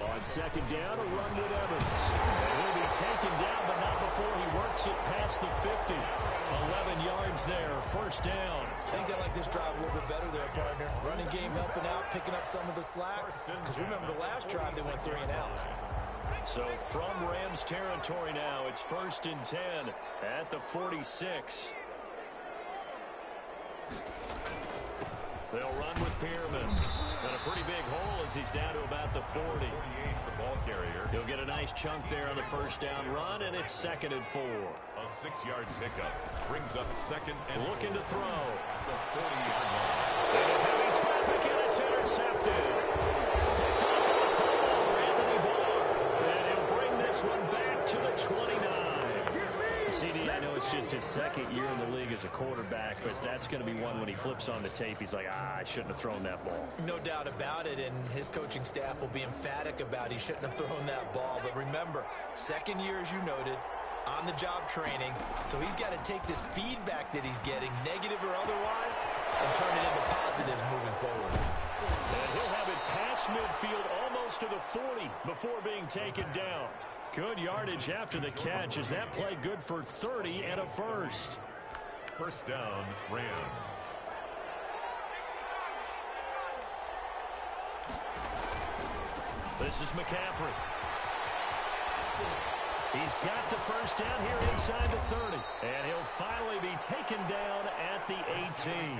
On 2nd down, a run with Evans. And he'll be taken down, but not before he works it past the 50. 11 yards there, 1st down. I think I like this drive a little bit better there, partner. Running game helping out, picking up some of the slack. Because remember the last drive, they went 3 and out. So from Rams territory now, it's 1st and 10 at the 46. They'll run with Pearman. And a pretty big hole as he's down to about the 40. 48, the ball carrier. He'll get a nice chunk there on the 1st down run, and it's 2nd and 4. A 6-yard pickup brings up 2nd and looking to throw. At the 40-yard line. Into heavy traffic, and it's intercepted. Picked up on the call, Anthony Barr. And he'll bring this one back to the 29. CD, I know it's just his second year in the league as a quarterback, but that's going to be one when he flips on the tape, he's like, I shouldn't have thrown that ball. No doubt about it, and his coaching staff will be emphatic about he shouldn't have thrown that ball. But remember, second year, as you noted, on-the-job training, so he's got to take this feedback that he's getting, negative or otherwise, and turn it into positives moving forward. And he'll have it past midfield almost to the 40 before being taken down. Good yardage after the catch. Is that play good for 30 and a first? First down, Rams. This is McCaffrey. He's got the first down here inside the 30. And he'll finally be taken down at the 18.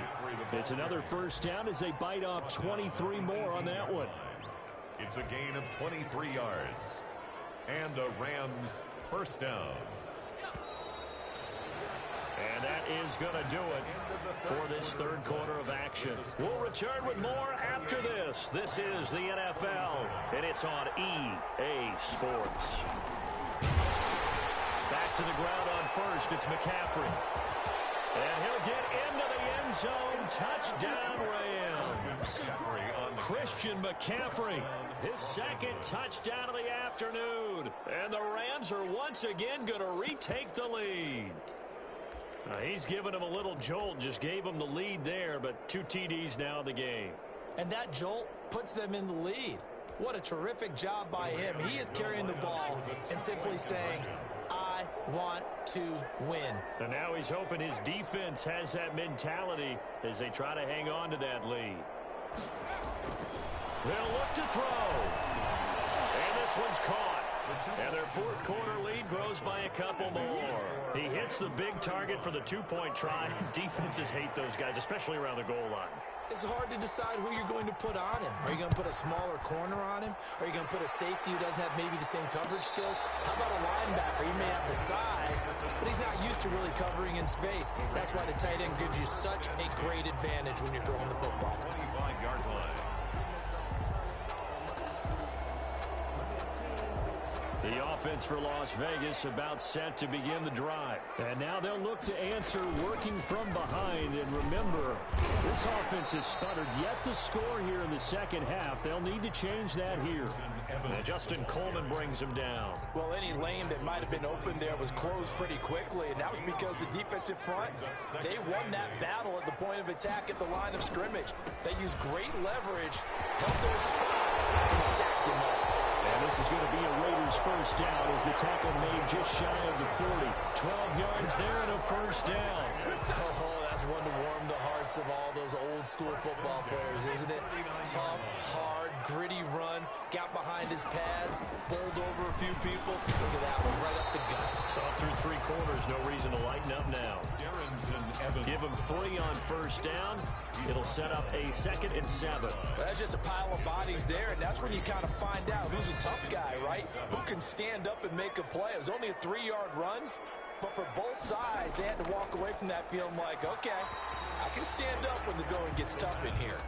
It's another first down as they bite off 23 more on that one. It's a gain of 23 yards. And a Rams first down. And that is going to do it for this third quarter of action. We'll return with more after this. This is the NFL, and it's on EA Sports. Back to the ground on first. It's McCaffrey. And he'll get into the end zone. Touchdown, Rams. Christian McCaffrey, his second touchdown of the afternoon. And the Rams are once again going to retake the lead. He's given him a little jolt, just gave him the lead there, but 2 TDs now in the game. And that jolt puts them in the lead. What a terrific job by him. He is carrying the ball and simply saying, I want to win. And now he's hoping his defense has that mentality as they try to hang on to that lead. They'll look to throw. And this one's caught. And their fourth quarter lead grows by a couple more. He hits the big target for the 2-point try. Defenses hate those guys, especially around the goal line. It's hard to decide who you're going to put on him. Are you going to put a smaller corner on him? Are you going to put a safety who doesn't have maybe the same coverage skills? How about a linebacker? He may have the size, but he's not used to really covering in space. That's why the tight end gives you such a great advantage when you're throwing the football. 25-yard line. The offense for Las Vegas about set to begin the drive. And now they'll look to answer working from behind. And remember, this offense has sputtered yet to score here in the second half. They'll need to change that here. And Justin Coleman brings him down. Well, any lane that might have been open there was closed pretty quickly, and that was because the defensive front, they won that battle at the point of attack at the line of scrimmage. They used great leverage, held their spot, and stacked him up. And this is going to be a Raiders first down as the tackle made just shy of the 40. 12 yards there and a first down. Oh, that's one to warm the hearts of all those old school football players, isn't it? Tough, hard, gritty run, got behind his pads, bowled over a few people. Look at that one, right up the gut. Saw through 3 quarters, no reason to lighten up now. Give him 3 on first down. It'll set up a 2nd and 7. Well, that's just a pile of bodies there, and that's when you kind of find out who's a tough guy, right? Who can stand up and make a play. It was only a 3-yard run, but for both sides, they had to walk away from that feeling like, okay, I can stand up when the going gets tough in here.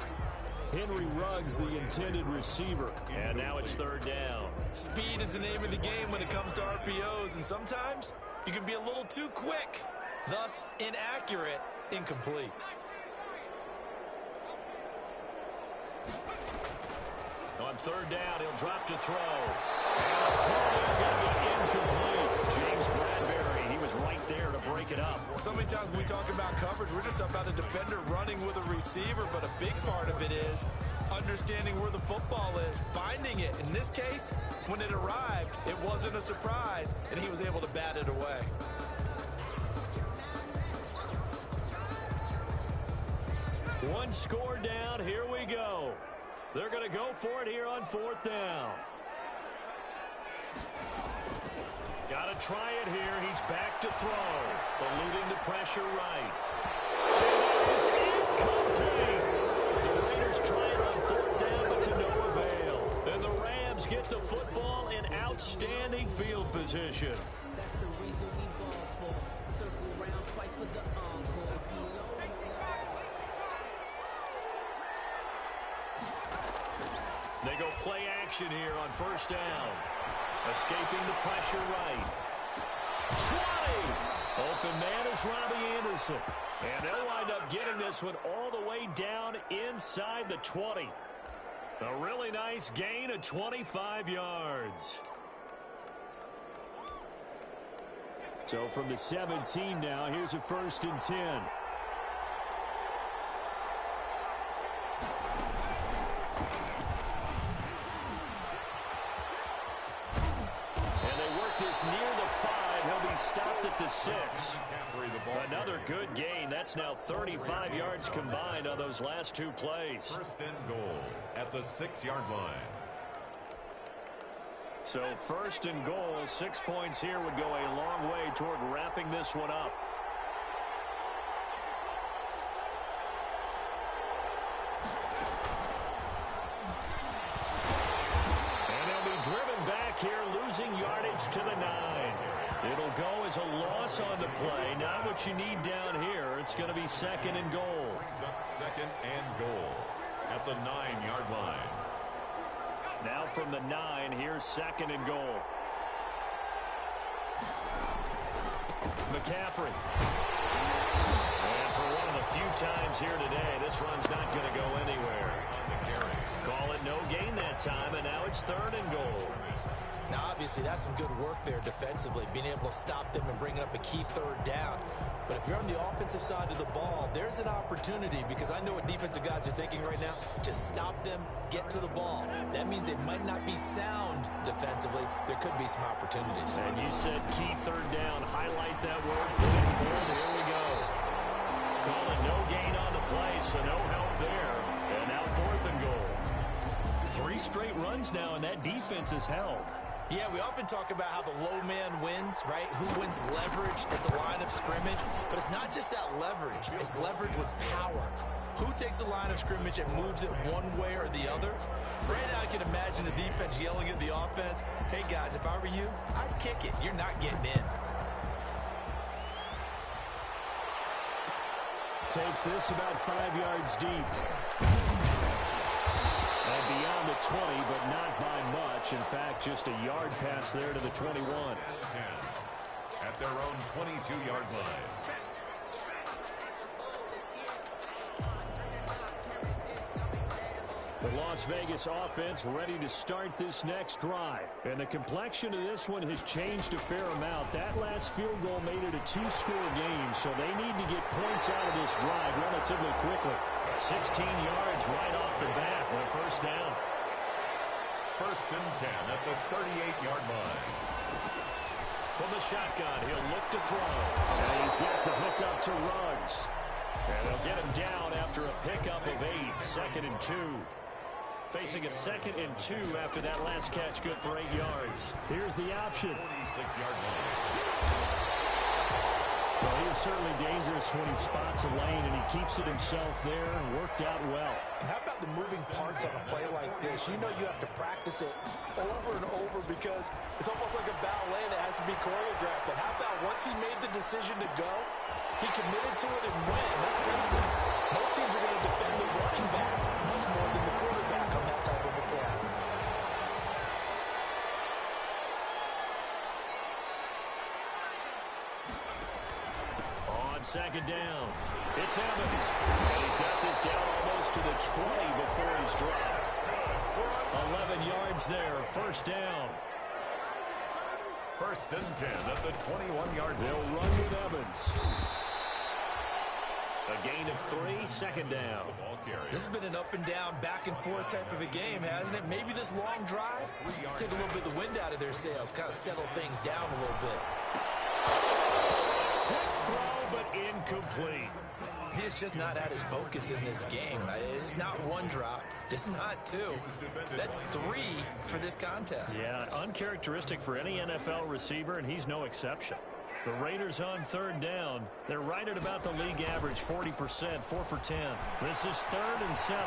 Henry Ruggs, the intended receiver. And now it's 3rd down. Speed is the name of the game when it comes to RPOs, and sometimes you can be a little too quick, thus inaccurate, incomplete. On 3rd down, he'll drop to throw. And the throw going to be incomplete. James Bradbury, he was right there to break it up. So many times when we talk about coverage, we're just about a defender running with a receiver, but a big part of it is understanding where the football is, finding it. In this case, when it arrived, it wasn't a surprise, and he was able to bat it away. One score down, here we go. They're going to go for it here on 4th down. Got to try it here. He's back to throw. Eluding the pressure right. It's incomplete. The Raiders try it on 4th down, but to no avail. And the Rams get the football in outstanding field position. That's the reason we ball for. Circle around twice for the encore. They go play action here on 1st down. Escaping the pressure right. Open man is Robbie Anderson. And they'll wind up getting this one all the way down inside the 20. A really nice gain of 25 yards. So from the 17 now, here's a 1st and 10. And they work this near the 5. He'll be stopped at the 6. Another good gain. That's now 35 yards combined on those last 2 plays. 1st and goal at the 6-yard line. So 1st and goal, 6 points here would go a long way toward wrapping this one up. And they'll be driven back here, losing yardage to the 9. It'll go as a loss on the play. Not what you need down here. It's going to be 2nd and goal. Brings up 2nd and goal at the 9-yard line. Now from the 9, here's 2nd and goal. McCaffrey. And for one of the few times here today, this run's not going to go anywhere. Call it no gain that time, and now it's 3rd and goal. Now, obviously, that's some good work there defensively, being able to stop them and bring up a key 3rd down. But if you're on the offensive side of the ball, there's an opportunity, because I know what defensive guys are thinking right now. Just stop them, get to the ball. That means they might not be sound defensively. There could be some opportunities. And you said key 3rd down. Highlight that word. Put it in bold. Here we go. Call it no gain on the play, so no help there. And now 4th and goal. 3 straight runs now, and that defense is held. Yeah, we often talk about how the low man wins, right? Who wins leverage at the line of scrimmage. But it's not just that leverage. It's leverage with power. Who takes the line of scrimmage and moves it one way or the other? Right now, I can imagine the defense yelling at the offense, hey, guys, if I were you, I'd kick it. You're not getting in. Takes this about 5 yards deep. And beyond the 20, but not by much. In fact, just a yard pass there to the 21. 10 at their own 22-yard line. The Las Vegas offense ready to start this next drive. And the complexion of this one has changed a fair amount. That last field goal made it a 2-score game, so they need to get points out of this drive relatively quickly. 16 yards right off the bat with a 1st down. 1st and 10 at the 38-yard line. From the shotgun, he'll look to throw. And he's got the hook up to Ruggs. And they'll get him down after a pickup of 8. 2nd and 2. Facing a 2nd and 2 after that last catch, good for 8 yards. Here's the option. 46-yard line. Well, he is certainly dangerous when he spots a lane, and he keeps it himself there and worked out well. And how about the moving parts on a play like this? You know you have to practice it over and over because it's almost like a ballet that has to be choreographed. But how about once he made the decision to go, he committed to it and went. Let's face it, most teams are going to defend the running back much more than the quarterback on that type of a play. On 2nd down, it's Evans. And he's got this down almost to the 20 before he's dropped. 11 yards there, 1st down. 1st and 10 at the 21-yard line. They'll run with Evans. A gain of 3, 2nd down. This has been an up and down, back and forth type of a game, hasn't it? Maybe this long drive, take a little bit of the wind out of their sails, kind of settle things down a little bit. Quick throw, but incomplete. He's just not at his focus in this game. It's not 1 drop. It's not 2. That's 3 for this contest. Yeah, uncharacteristic for any NFL receiver, and he's no exception. The Raiders on 3rd down. They're right at about the league average, 40%, 4 for 10. This is 3rd and 7.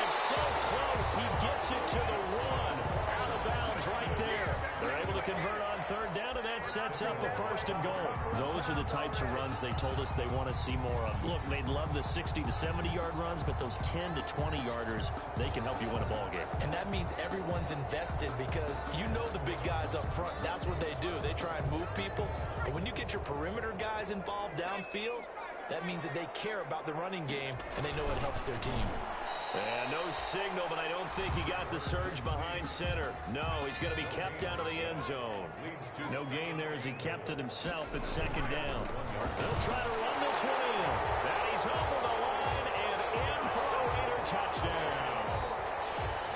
It's so close. He gets it to the 1. Out of bounds right there. They're able to convert on 3rd down, and that sets up a 1st and goal. Those are the types of runs they told us they want to see more of. Look, they'd love the 60 to 70-yard runs, but those 10 to 20-yarders, they can help you win a ball game. And that means everyone's invested because you know the big guys up front. That's what they do. They try and move get your perimeter guys involved downfield, that means that they care about the running game, and they know it helps their team. And no signal, but I don't think he got the surge behind center. No, he's going to be kept out of the end zone. No gain there as he kept it himself at second down. They'll try to run this one in. And he's over the line and in for a Raider touchdown.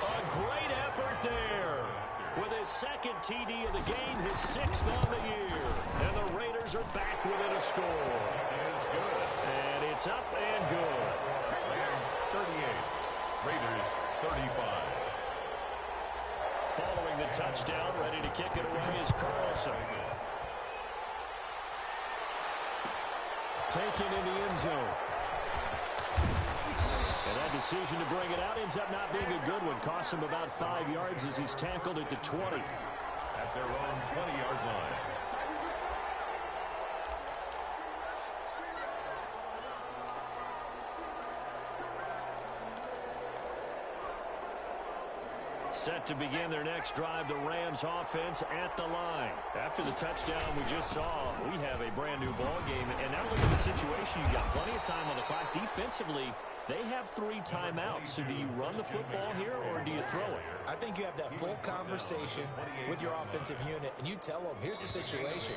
A great effort there. With his second TD of the game, his 6th on the year. And the Raiders are back within a score. Is good. And it's up and good. Rams 38. Raiders 35. Following the touchdown, ready to kick it away is Carlson. Taken in the end zone. And that decision to bring it out ends up not being a good one. Costs him about 5 yards as he's tackled it to 20. At their own 20-yard line. Set to begin their next drive, the Rams offense at the line. After the touchdown we just saw, we have a brand new ball game. And now look at the situation. You got plenty of time on the clock. Defensively, they have 3 timeouts. So do you run the football here or do you throw it? I think you have that full conversation with your offensive unit, and you tell them, here's the situation.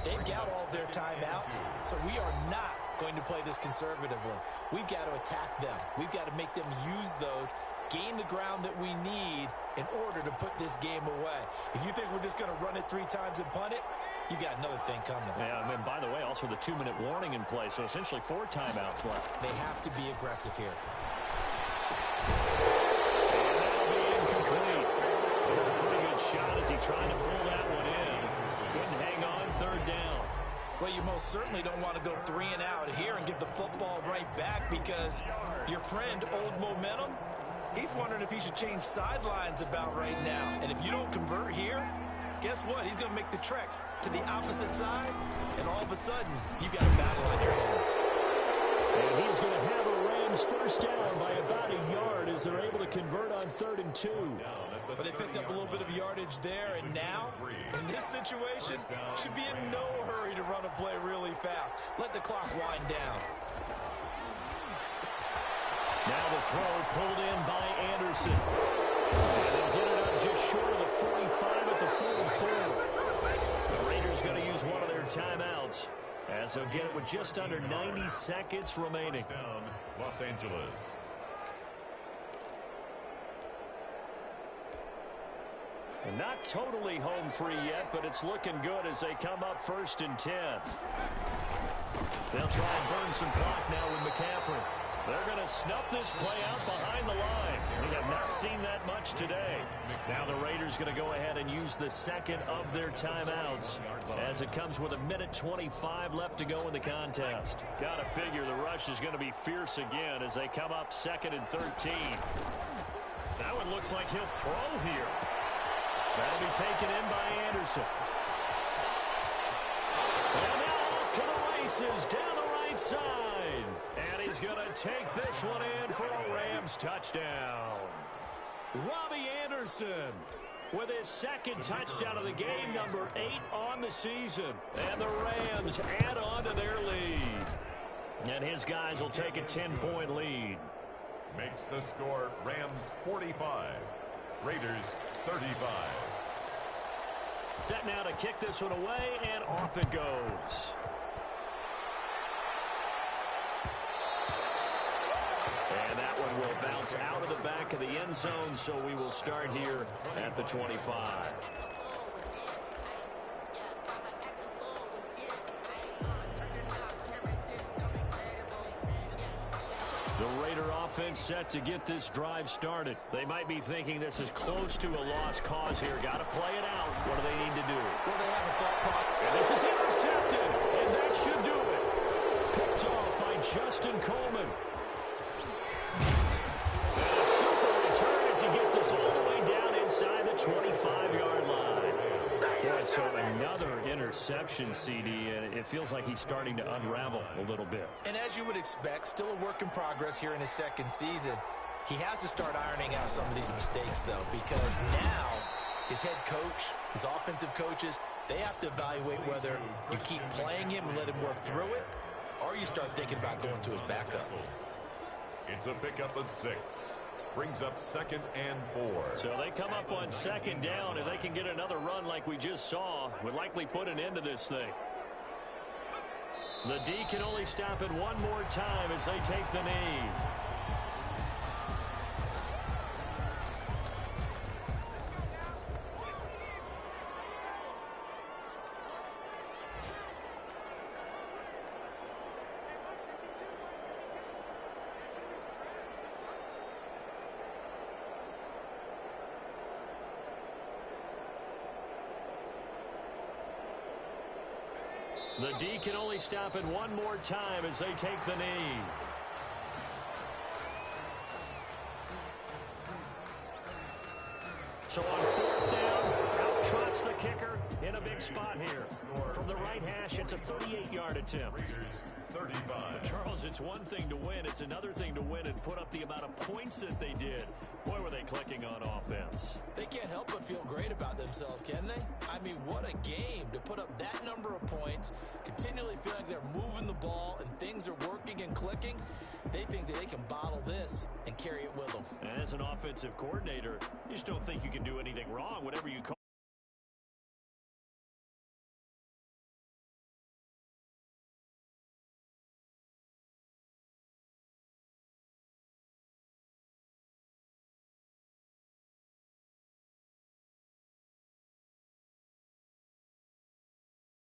They've got all their timeouts, so we are not going to play this conservatively. We've got to attack them. We've got to make them use those, gain the ground that we need in order to put this game away. If you think we're just going to run it 3 times and punt it, you got another thing coming. Yeah, and by the way, also the 2-minute warning in play, so essentially 4 timeouts left. They have to be aggressive here. And that'll be incomplete. A pretty good shot as he tried to pull that one in. Couldn't hang on, 3rd down. Well, you most certainly don't want to go 3 and out here and give the football right back because your friend, Old Momentum, he's wondering if he should change sidelines about right now. And if you don't convert here, guess what? He's going to make the trek to the opposite side, and all of a sudden, you've got a battle on your hands. And he's going to have a Rams first down by about a yard as they're able to convert on 3rd and 2. But they picked up a little bit of yardage there, and now, in this situation, should be in no hurry to run a play really fast. Let the clock wind down. Now the throw pulled in by Anderson. And they'll get it up just short of the 45 at the 44. The Raiders going to use one of their timeouts as they'll get it with just under 90 seconds remaining. Down, Los Angeles. And not totally home free yet, but it's looking good as they come up 1st and 10. They'll try and burn some clock now with McCaffrey. They're going to snuff this play out behind the line. We have not seen that much today. Now the Raiders going to go ahead and use the 2nd of their timeouts as it comes with 1:25 left to go in the contest. Got to figure the rush is going to be fierce again as they come up 2nd and 13. That one looks like he'll throw here. That'll be taken in by Anderson. And now off to the races down the right side. And he's going to take this one in for a Rams touchdown. Robbie Anderson with his 2nd touchdown of the game, number 8 on the season. And the Rams add on to their lead. And his guys will take a 10-point lead. Makes the score Rams 45. Raiders 35. Set now to kick this one away, and off it goes. And that one will bounce out of the back of the end zone, so we will start here at the 25. The Raider offense set to get this drive started. They might be thinking this is close to a lost cause here. Got to play it out. What do they need to do? Well, they have a thought pot. And this is intercepted, and that should do it. Picked off by Justin Coleman. And a super return as he gets us all the way down inside the 25-yard line. Boy, so another interception, CD, and it feels like he's starting to unravel a little bit. And as you would expect, still a work in progress here in his 2nd season. He has to start ironing out some of these mistakes, though, because now his head coach, his offensive coaches, They have to evaluate whether you keep playing him and let him work through it, or you start thinking about going to his backup. It's a pickup of 6. Brings up 2nd and 4. So they come up on 2nd down. If they can get another run like we just saw, would likely put an end to this thing. The D can only stop it one more time as they take the knee. The D can only stop it one more time as they take the knee. So on 4th down, out trots the kicker in a big spot here. From the right hash, it's a 38-yard attempt. Raiders 35. But Charles, it's one thing to win. It's another thing to win and put up the amount of points that they did. Boy, were they clicking on offense. They can't help but feel great about themselves, can they? I mean, what a game to put up that number of points, continually feeling like they're moving the ball and things are working and clicking. They think that they can bottle this and carry it with them. And as an offensive coordinator, you just don't think you can do anything wrong. Whatever you call